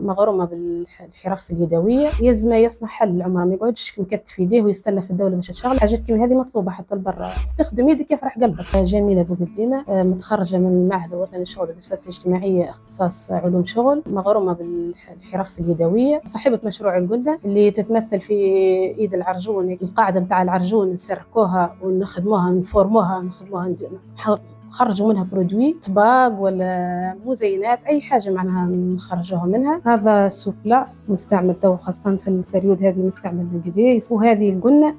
مغرومة بالحرف اليدوية، يلزم يصنع حل عمره، ما يقعدش مكتف يديه ويستنى في الدولة باش تشتغل. حاجات كيما هذه مطلوبة حتى لبرا، تخدم يدك يفرح قلبك. جميلة بوقديمة، متخرجة من المعهد الوطني للشغل والدراسات الاجتماعية، اختصاص علوم شغل، مغرومة بالحرف اليدوية، صاحبة مشروع القلة اللي تتمثل في ايد العرجون. القاعدة نتاع العرجون نسركوها ونخدموها نفورموها نخرجوا منها برودوي طباق ولا مزينات، اي حاجه معناها نخرجوها منها. هذا سوبلا مستعمل تو خاصه في البريود هذه، مستعمل بالقديه. وهذه القنه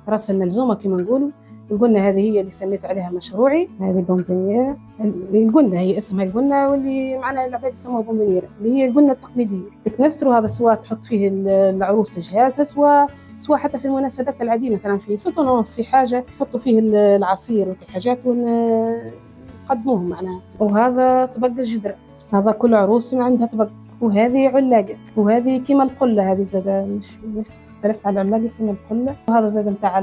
راس الملزومه كما نقولوا. القنه هذه هي اللي سميت عليها مشروعي، هذه بومبونيير. القنه هي اسمها القنه، واللي معناها العباد يسموها بومبونيير اللي هي القنه التقليديه. الكنسترو هذا سواء تحط فيه العروس جهازها، سواء حتى في المناسبات العادية، مثلا في سطونس في حاجة نحطوا فيه العصير والحاجات ونقدموه معناها. وهذا طبق الجدرة، هذا كل عروس عندها طبق. وهذه علاقة، وهذه كيما القلة، هذه زادة مش تختلف على العلاقة كيما القلة. وهذا زاد نتاع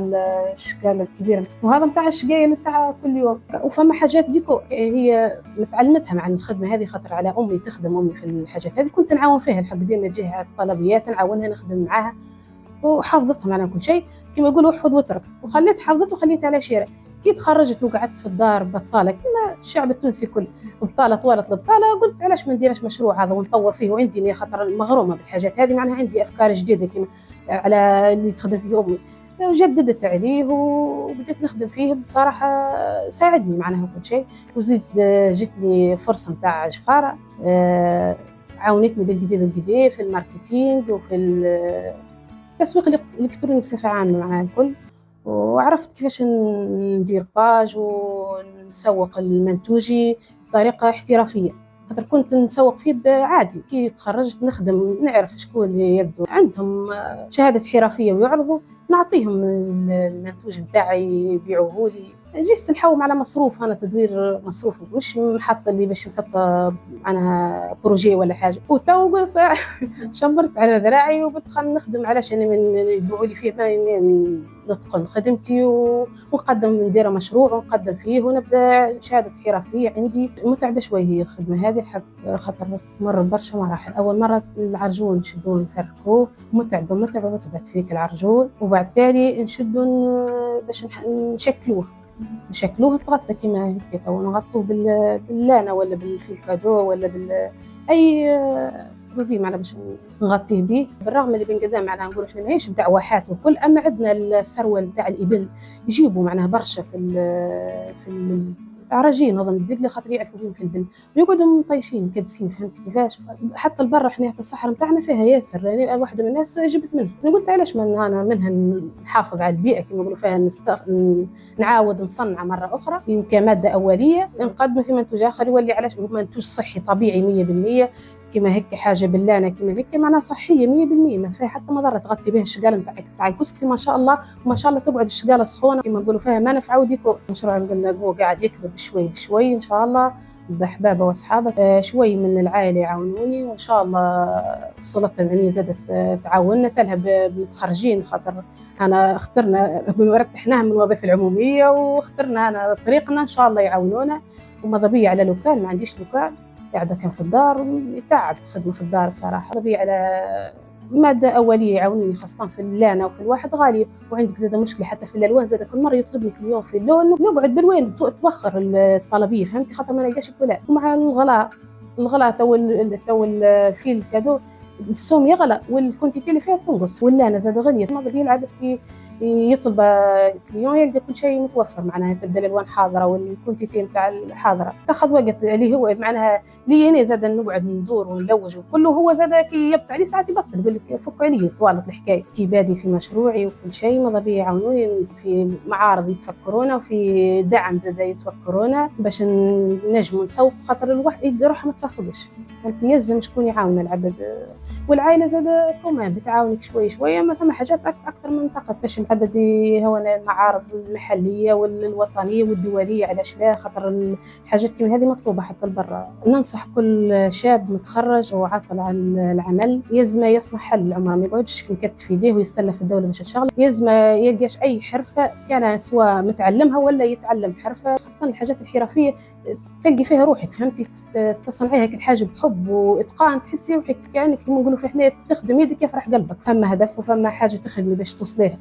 الشكالة الكبيرة، وهذا نتاع الشقاية نتاع كل يوم. وفما حاجات ديكو هي متعلمتها مع الخدمة هذه، خاطر على أمي تخدم أمي في الحاجات هذه، كنت نعاون فيها الحق ديما تجيها الطلبيات نعاونها نخدم معاها، وحافظتها معنا كل شيء كما يقولوا احفظ واترك. وخليت حافظت وخليتها على شيرة. كي تخرجت وقعدت في الدار بطالة كما الشعب التونسي كل بطالة طوالت البطالة، قلت علاش ما نديرش مشروع هذا ونطور فيه. وعندي خاطر مغرومة بالحاجات هذه، معناها عندي أفكار جديدة كما على اللي تخدم فيه أمي، جددت عليه وبديت نخدم فيه. بصراحة ساعدني معناها كل شيء. وزيد جتني فرصة نتاع جفارة، عاونتني بالقديه في الماركتينج وفي التسويق الإلكتروني بصفة عامة معناها الكل. وعرفت كيفاش ندير باج ونسوق المنتوجي بطريقة احترافية، خاطر كنت نسوق فيه عادي. كي تخرجت نخدم نعرف شكون اللي يبدو عندهم شهادة حرفية ويعرضوا، نعطيهم المنتوج بتاعي يبيعوه لي. جيت نحوم على مصروف، أنا تدوير مصروف، مش محط اللي باش نحط أنا بروجي ولا حاجة. وتو قلت شمرت على ذراعي وقلت خلينا نخدم، علاش أنا من يبيعوا لي فيه ما نتقن خدمتي ونقدم ندير مشروع ونقدم فيه ونبدا شهادة حرفية عندي. متعبة شوي هي الخدمة هذه الحق، خاطر مر برشا مراحل. أول مرة العرجون نشدوه نفركوه، متعبة وتعبت فيك العرجون، وبعد تالي نشدوه باش نشكلوه نتغطى كما هيك، او نغطوه باللانه ولا بالكادو ولا اي برودوي معنا باش نغطيه به. بالرغم اللي بين قدام معناها نقول احنا ماهيش بتاع واحات وكل، اما عندنا الثروه نتاع الابل يجيبوا معناها برشا في العراجين هذا ندير لي خاطر يعرفوا بهم في البل، ويقعدوا مطيشين مكدسين. فهمت كيفاش؟ حتى البر احنا حتى الصحراء نتاعنا فيها ياسر. يعني واحده من الناس جبت منها، انا قلت علاش ما انا منها نحافظ على البيئه كما يقولوا فيها، نعاود نصنع مره اخرى كماده اوليه نقدمه في منتوج اخر يولي علاش منتوج صحي طبيعي 100%. كما هيك حاجه بلانه كما هيك معناها صحيه 100%، ما فيها حتى مضره. تغطي بها الشقاله نتاع الكسكسي ما شاء الله، وما شاء الله تقعد الشقاله سخونه كما نقولوا فيها ما نفعوا ديكور. مشروع قلنا هو قاعد يكبر بشوي بشوي ان شاء الله، بحبابه واصحابه شوي من العائله يعاونوني، وان شاء الله السلطه المعنيه زادت تعاوننا تلها بمتخرجين. خاطر انا اخترنا رتحناها من الوظيفه العموميه واخترنا انا طريقنا، ان شاء الله يعاونونا. وماذا على لوكال، ما عنديش لوكال، قاعده كان في الدار يتعب خدمه في الدار بصراحه. طبيعي على ماده اوليه يعاونوني خاصه في اللانه وفي الواحد غاليه. وعندك زاده مشكله حتى في الالوان، زاده كل مره يطلبني كل يوم في اللون نقعد بالوين توخر الطلبيه، فهمتي؟ خاطر ما نلقاش الكلام. ومع الغلاء تو الفيل الكادو السوم يغلى والكونتيتي اللي فيها تنقص، واللانه زاده غليت. ما بدي يلعب في يطلب كليون يلقى كل شيء متوفر، معناها تبدا الالوان حاضره والكونتيتي نتاع الحاضره. تاخذ وقت اللي هو معناها لي انا زاد نقعد ندور ونلوج وكله. هو زاد كي يبطل عليه ساعات يبطل يقول لك فكوا عليه طوالت الحكايه. كي بادي في مشروعي وكل شيء ماذا بيا يعاونوني في معارض يتفكرونا وفي دعم زاد يتفكرونا باش نجموا نسوق. خاطر الواحد يدير روحه ما تصفقش، انت يلزم شكون يعاون العبد. والعائله زاد كمان بتعاونك شوي شويه، ما ثم حاجات اكثر من طاقه باش العبدي هو المعارض المحليه والوطنيه والدوليه. علاش لا؟ خاطر الحاجات كيما هذه مطلوبه حتى لبرا. ننصح كل شاب متخرج وعاطل عن العمل يلزم يصنع حل العمر، ما يقعدش مكتف يديه ويستنى في الدوله باش تشغل. يلزم يلقاش اي حرفه كان سواء متعلمها ولا يتعلم حرفه، خاصه الحاجات الحرفيه تلقي فيها روحك، فهمتي؟ تصنعي هيك الحاجه بحب واتقان، تحسي روحك كانك كما نقولوا في حنا تخدم يدك يفرح قلبك. فما هدف وفما حاجه تخدمي باش توصليها.